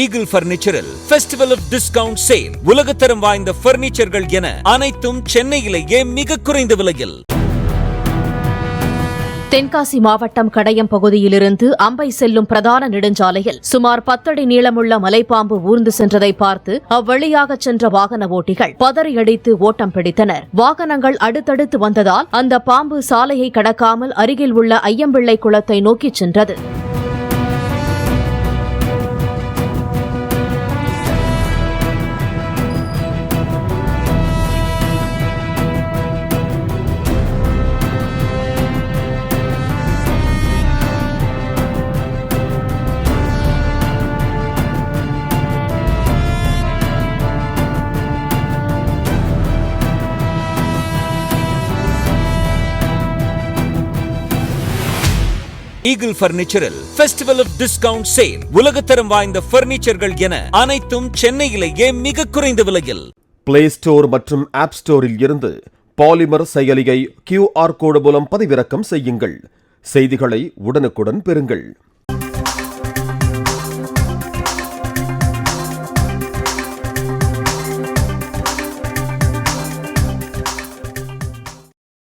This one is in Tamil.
ஈகிள் பர்னிச்சரில் ஃபெஸ்டிவல் ஆஃப் டிஸ்கவுண்ட் சேல். உலகத்தரம் வாய்ந்த பர்னிச்சர்கள் என அனைத்தும் சென்னையிலேயே மிக குறைந்த விலையில். தென்காசி மாவட்டம் கடையம் பகுதியிலிருந்து அம்பை செல்லும் பிரதான நெடுஞ்சாலையில் சுமார் 10 அடி நீளமுள்ள மலைப்பாம்பு ஊர்ந்து சென்றதை பார்த்து அவ்வழியாக சென்ற வாகன ஓட்டிகள் பதறியடித்து ஓட்டம் பிடித்தனர். வாகனங்கள் அடுத்தடுத்து வந்ததால் அந்த பாம்பு சாலையை கடக்காமல் அருகில் உள்ள ஐயம்பிள்ளை குளத்தை நோக்கிச் சென்றது. ஈகிள் பர்னிச்சரில் ஃபெஸ்டிவல் ஆஃப் டிஸ்கவுண்ட் சேல். உலகத்தரம் வாய்ந்த பர்னிச்சர்கள் என அனைத்தும் சென்னையிலேயே மிக குறைந்த விலையில். பிளே ஸ்டோர் மற்றும் ஆப் ஸ்டோரில் இருந்து பாலிமர் செயலியை QR கோடு மூலம் பதிவிறக்கம் செய்யுங்கள். செய்திகளை உடனுக்குடன் பெறுங்கள்.